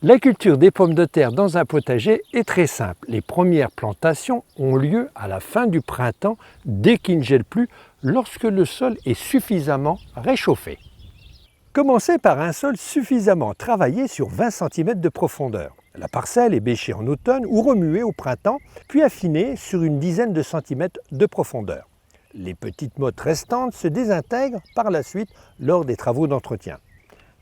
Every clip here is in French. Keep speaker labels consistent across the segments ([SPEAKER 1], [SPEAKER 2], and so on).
[SPEAKER 1] La culture des pommes de terre dans un potager est très simple. Les premières plantations ont lieu à la fin du printemps, dès qu'il ne gèle plus, lorsque le sol est suffisamment réchauffé. Commencez par un sol suffisamment travaillé sur 20 cm de profondeur. La parcelle est bêchée en automne ou remuée au printemps, puis affinée sur une dizaine de centimètres de profondeur. Les petites mottes restantes se désintègrent par la suite lors des travaux d'entretien.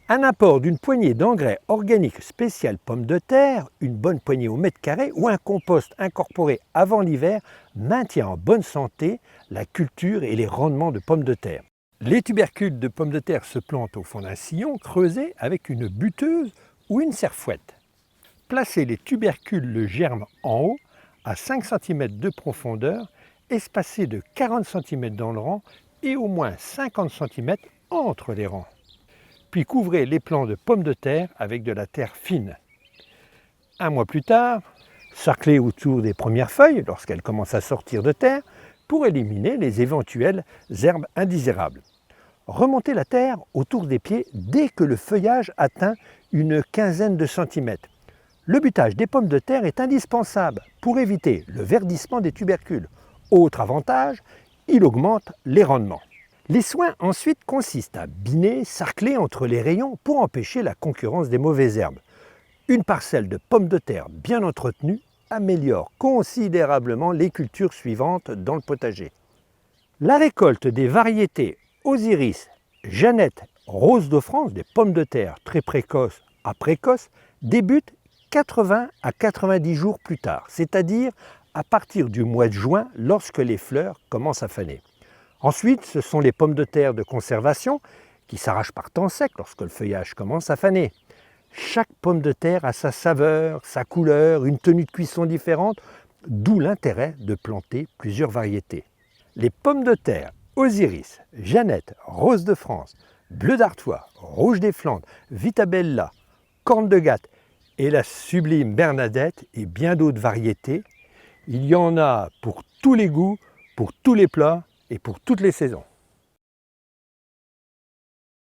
[SPEAKER 1] Un apport d'une poignée d'engrais organiques spécial pommes de terre, une bonne poignée au mètre carré ou un compost incorporé avant l'hiver maintient en bonne santé la culture et les rendements de pommes de terre. Les tubercules de pommes de terre se plantent au fond d'un sillon creusé avec une buteuse ou une serfouette. Placez les tubercules le germe en haut à 5 cm de profondeur, espacés de 40 cm dans le rang et au moins 50 cm entre les rangs. Puis couvrez les plants de pommes de terre avec de la terre fine. Un mois plus tard, sarclez autour des premières feuilles lorsqu'elles commencent à sortir de terre pour éliminer les éventuelles herbes indésirables. Remontez la terre autour des pieds dès que le feuillage atteint une quinzaine de centimètres. Le butage des pommes de terre est indispensable pour éviter le verdissement des tubercules. Autre avantage, il augmente les rendements. Les soins ensuite consistent à biner, sarcler entre les rayons pour empêcher la concurrence des mauvaises herbes. Une parcelle de pommes de terre bien entretenue améliore considérablement les cultures suivantes dans le potager. La récolte des variétés Osiris, Jeannette, Rose de France, des pommes de terre très précoces à précoces, débute 80 à 90 jours plus tard, c'est-à-dire à partir du mois de juin lorsque les fleurs commencent à faner. Ensuite, ce sont les pommes de terre de conservation qui s'arrachent par temps sec lorsque le feuillage commence à faner. Chaque pomme de terre a sa saveur, sa couleur, une tenue de cuisson différente, d'où l'intérêt de planter plusieurs variétés. Les pommes de terre Osiris, Jeannette, Rose de France, Bleu d'Artois, Rouge des Flandres, Vitabella, Corne de Gatte et la sublime Bernadette et bien d'autres variétés, il y en a pour tous les goûts, pour tous les plats et pour toutes les saisons.